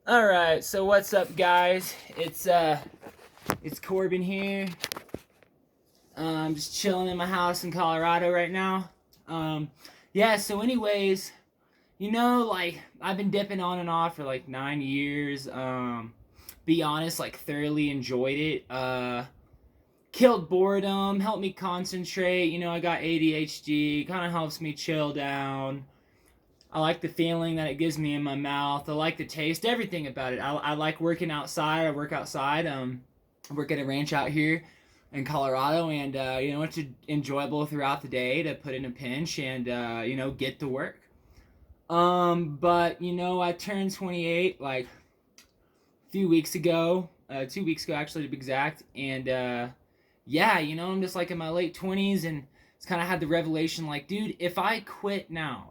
All right, so what's up, guys? It's Corbin here. I'm just chilling in my house in Colorado right now. Um, yeah. So, anyways, like I've been dipping on and off for like 9 years. Be honest, like thoroughly enjoyed it. Killed boredom, helped me concentrate. I got ADHD. Kind of helps me chill down. I like the feeling that it gives me in my mouth. I like the taste, everything about it. I like working outside. I work outside. I work at a ranch out here in Colorado, and it's enjoyable throughout the day to put in a pinch and get to work. But I turned 28 like a few weeks ago, 2 weeks ago actually to be exact, and yeah, I'm just like in my late 20s, and it's kind of had the revelation like, dude, if I quit now,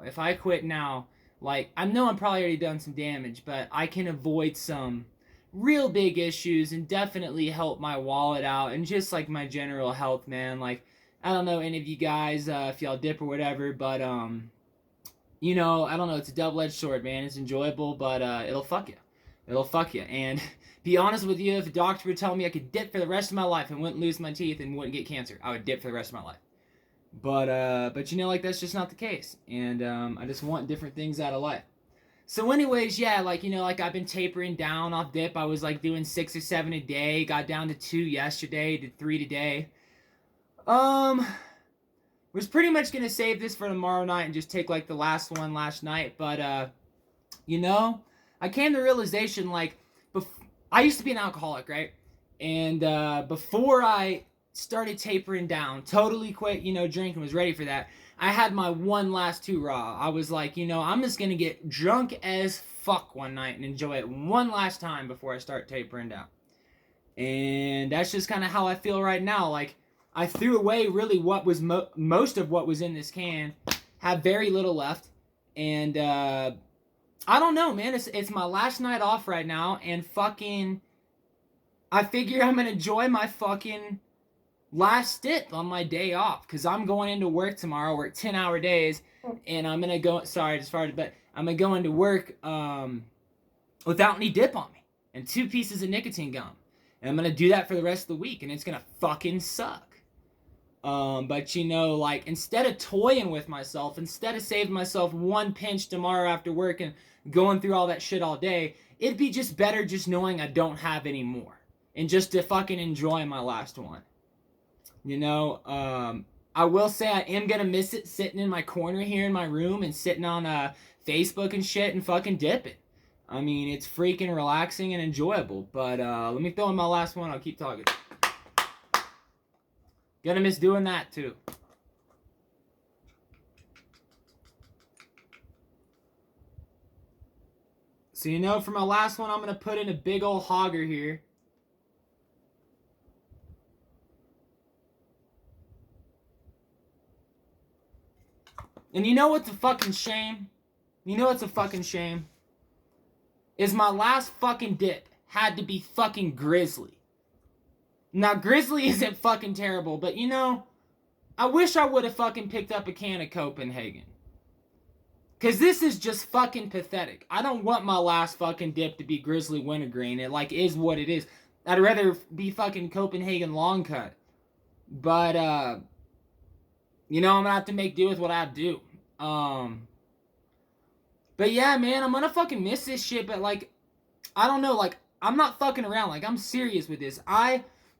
like, I know I'm probably already done some damage, but I can avoid some real big issues and definitely help my wallet out and just like my general health, man. Like, I don't know any of you guys if y'all dip or whatever, but I don't know, it's a double-edged sword, man. It's enjoyable, but it'll fuck you. It'll fuck you. And be honest with you, if a doctor would tell me I could dip for the rest of my life and wouldn't lose my teeth and wouldn't get cancer, I would dip for the rest of my life. But like, that's just not the case. And I just want different things out of life. So, anyways, yeah, like, like I've been tapering down off dip. I was like doing 6 or 7 a day. Got down to 2 yesterday. Did 3 today. Um, was pretty much gonna save this for tomorrow night and just take like the last one last night. But you know, I came to the realization like, I used to be an alcoholic, right? And before I started tapering down, totally quit, drinking, was ready for that. I had my one last two raw. I was like, I'm just gonna get drunk as fuck one night and enjoy it one last time before I start tapering down. And that's just kind of how I feel right now. Like, I threw away really what was most of what was in this can, have very little left, and I don't know, man. It's my last night off right now, and fucking, I figure I'm gonna enjoy my fucking last dip on my day off because I'm going into work tomorrow. Work 10-hour days, and I'm gonna go. Sorry, just farted, but I'm gonna go into work without any dip on me and 2 pieces of nicotine gum, and I'm gonna do that for the rest of the week, and it's gonna fucking suck. But like, instead of toying with myself, instead of saving myself one pinch tomorrow after work and going through all that shit all day, it'd be just better just knowing I don't have any more and just to fucking enjoy my last one. You know, I will say I am gonna miss it sitting in my corner here in my room and sitting on Facebook and shit and fucking dipping. I mean, it's freaking relaxing and enjoyable. But let me throw in my last one. I'll keep talking. Gonna miss doing that too. So for my last one, I'm gonna put in a big old hogger here. And you know what's a fucking shame? You know what's a fucking shame? Is my last fucking dip had to be fucking Grizzly. Now, Grizzly isn't fucking terrible, but I wish I would have fucking picked up a can of Copenhagen. Because this is just fucking pathetic. I don't want my last fucking dip to be Grizzly Wintergreen. It, like, is what it is. I'd rather be fucking Copenhagen Long Cut. But, I'm gonna have to make do with what I do. But yeah, man, I'm gonna fucking miss this shit, but, like, I don't know, like, I'm not fucking around. Like, I'm serious with this.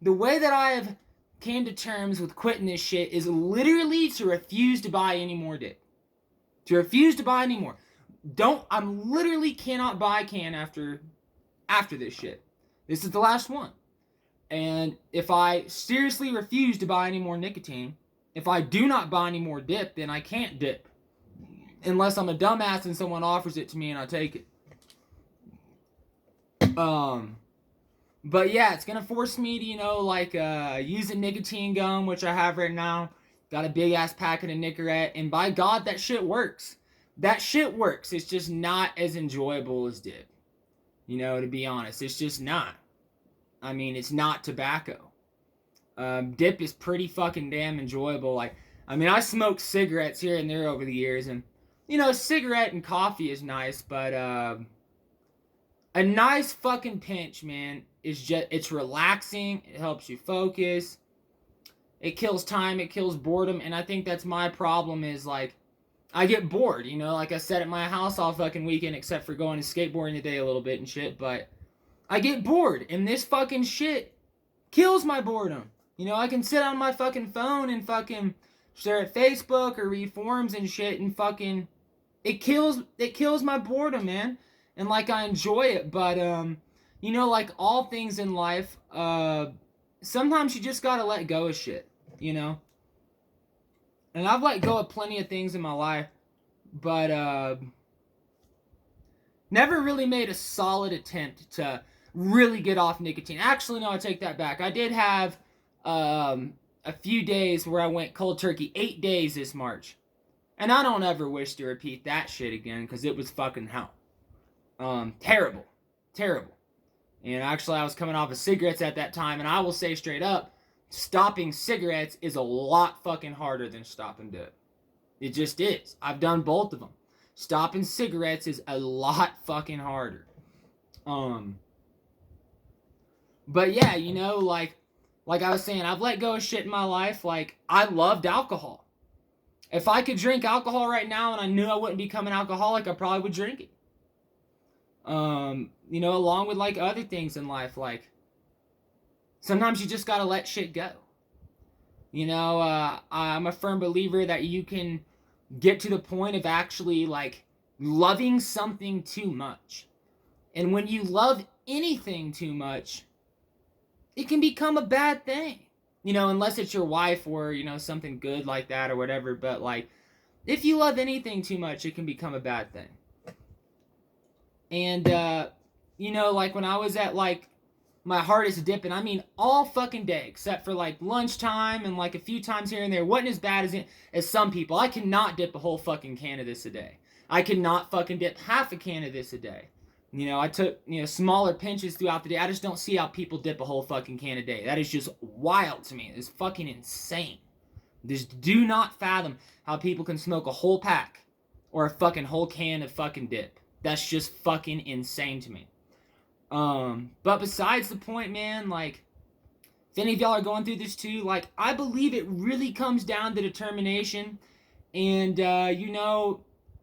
The way that I have came to terms with quitting this shit is literally to refuse to buy any more dip. To refuse to buy any more. I'm literally cannot buy a can after this shit. This is the last one. And if I seriously refuse to buy any more nicotine, if I do not buy any more dip, then I can't dip. Unless I'm a dumbass and someone offers it to me and I take it. But yeah, it's gonna force me to, use a nicotine gum, which I have right now. Got a big ass packet of Nicorette, and by God, that shit works. That shit works. It's just not as enjoyable as dip. To be honest, it's just not. I mean, it's not tobacco. Dip is pretty fucking damn enjoyable. Like, I mean, I smoked cigarettes here and there over the years, and cigarette and coffee is nice, but A nice fucking pinch, man, is just, it's relaxing. It helps you focus. It kills time. It kills boredom. And I think that's my problem is like, I get bored, you know, like I said at my house all fucking weekend, except for going to skateboarding today a little bit and shit, but I get bored, and this fucking shit kills my boredom. You know, I can sit on my fucking phone and fucking stare at Facebook or read forums and shit, and fucking it kills my boredom, man. And like I enjoy it, but you know, like all things in life, sometimes you just gotta let go of shit, you know. And I've let go of plenty of things in my life, but never really made a solid attempt to really get off nicotine. Actually, no, I take that back. I did have a few days where I went cold turkey, 8 days this March. And I don't ever wish to repeat that shit again, because it was fucking hell. Terrible. Terrible. And actually, I was coming off of cigarettes at that time, and I will say straight up, stopping cigarettes is a lot fucking harder than stopping dip. It just is. I've done both of them. Stopping cigarettes is a lot fucking harder. But yeah, you know, like I was saying, I've let go of shit in my life. Like, I loved alcohol. If I could drink alcohol right now and I knew I wouldn't become an alcoholic, I probably would drink it. You know, along with like other things in life, like sometimes you just gotta let shit go. You know, I'm a firm believer that you can get to the point of actually like loving something too much. And when you love anything too much, it can become a bad thing. You know, unless it's your wife or, you know, something good like that or whatever. But like, if you love anything too much, it can become a bad thing. And, you know, like when I was at like my hardest dipping, I mean all fucking day, except for like lunchtime and like a few times here and there. Wasn't as bad as some people. I cannot dip a whole fucking can of this a day. I cannot fucking dip half a can of this a day. You know, I took, you know, smaller pinches throughout the day. I just don't see how people dip a whole fucking can a day. That is just wild to me. It's fucking insane. Just do not fathom how people can smoke a whole pack or a fucking whole can of fucking dip. That's just fucking insane to me. But besides the point, man, like, if any of y'all are going through this too, like, I believe it really comes down to determination. And, you know,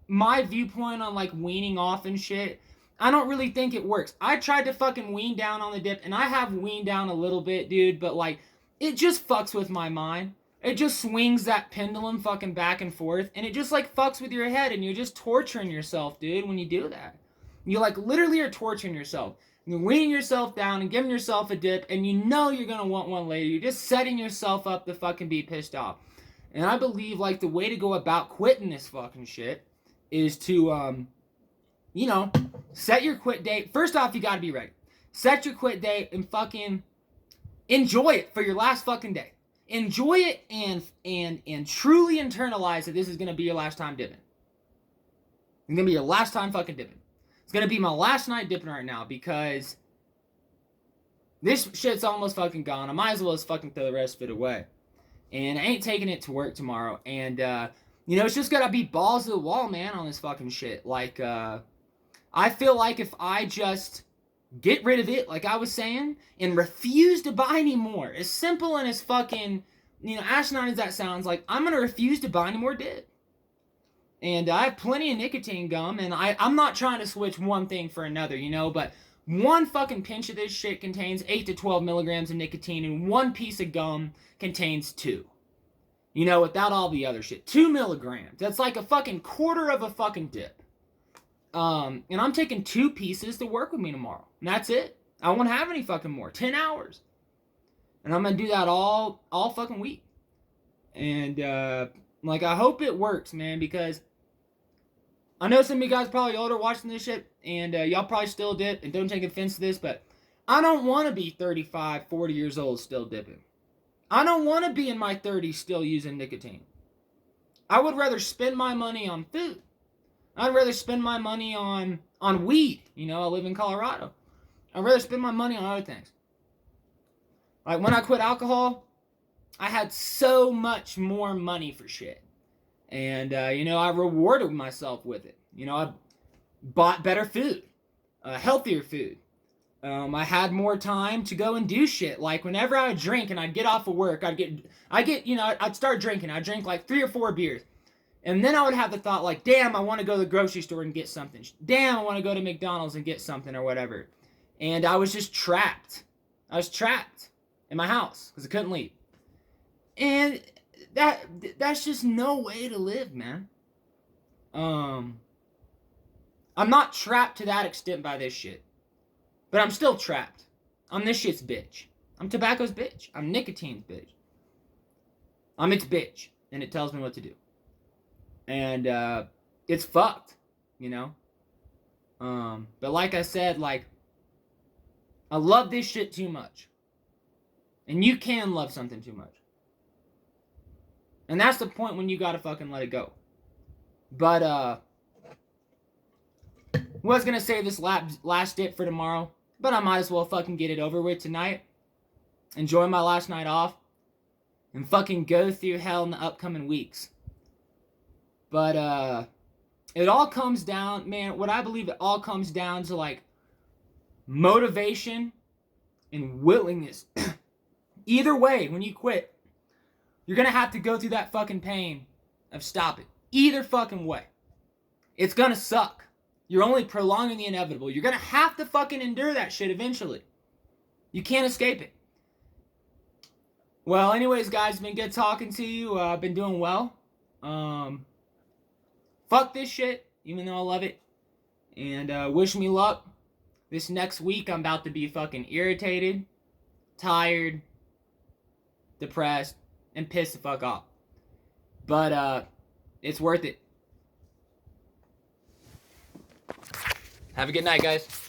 my viewpoint on, like, weaning off and shit, I don't really think it works. I tried to fucking wean down on the dip, and I have weaned down a little bit, dude, but, like, it just fucks with my mind. It just swings that pendulum fucking back and forth, and it just, like, fucks with your head, and you're just torturing yourself, dude, when you do that. You, like, literally are torturing yourself. You're weaning yourself down and giving yourself a dip, and you know you're gonna want one later. You're just setting yourself up to fucking be pissed off. And I believe, like, the way to go about quitting this fucking shit is to, you know, set your quit date. First off, you gotta be ready. Set your quit date and fucking enjoy it for your last fucking day. Enjoy it and truly internalize that this is gonna be your last time dipping. It's gonna be your last time fucking dipping. It's gonna be my last night dipping right now because this shit's almost fucking gone. I might as well just fucking throw the rest of it away. And I ain't taking it to work tomorrow. And, you know, it's just gotta be balls to the wall, man, on this fucking shit. Like, I feel like if I just get rid of it, like I was saying, and refuse to buy anymore, as simple and as fucking, you know, asinine as that sounds, like, I'm gonna refuse to buy any more dip. And I have plenty of nicotine gum, and I'm not trying to switch one thing for another, you know, but one fucking pinch of this shit contains 8 to 12 milligrams of nicotine, and one piece of gum contains 2. You know, without all the other shit. 2 milligrams. That's like a fucking quarter of a fucking dip. And I'm taking 2 pieces to work with me tomorrow. And that's it. I won't have any fucking more. 10 hours. And I'm gonna do that all fucking week. And, like, I hope it works, man, because I know some of you guys probably older watching this shit, and y'all probably still dip, and don't take offense to this, but I don't want to be 35, 40 years old still dipping. I don't want to be in my 30s still using nicotine. I would rather spend my money on food. I'd rather spend my money on weed. You know, I live in Colorado. I'd rather spend my money on other things. Like, when I quit alcohol, I had so much more money for shit. And, you know, I rewarded myself with it. You know, I bought better food. healthier food. I had more time to go and do shit. Like whenever I would drink and I'd get off of work, I'd start drinking. I'd drink like 3 or 4 beers. And then I would have the thought like, damn, I want to go to the grocery store and get something. Damn, I want to go to McDonald's and get something or whatever. And I was just trapped. I was trapped in my house because I couldn't leave. And that's just no way to live, man. I'm not trapped to that extent by this shit. But I'm still trapped. I'm this shit's bitch. I'm tobacco's bitch. I'm nicotine's bitch. I'm its bitch. And it tells me what to do. And it's fucked, you know? But like I said, like, I love this shit too much. And you can love something too much. And that's the point when you gotta fucking let it go. But, was gonna save this last dip for tomorrow, but I might as well fucking get it over with tonight. Enjoy my last night off. And fucking go through hell in the upcoming weeks. But, it all comes down, man, what I believe it all comes down to, like, motivation and willingness. Either way, when you quit, you're gonna have to go through that fucking pain of stopping. Either fucking way. It's gonna suck. You're only prolonging the inevitable. You're gonna have to fucking endure that shit eventually. You can't escape it. Well, anyways, guys, it's been good talking to you. I've been doing well. Fuck this shit, even though I love it. And wish me luck. This next week, I'm about to be fucking irritated, tired, depressed, and pissed the fuck off. But, it's worth it. Have a good night, guys.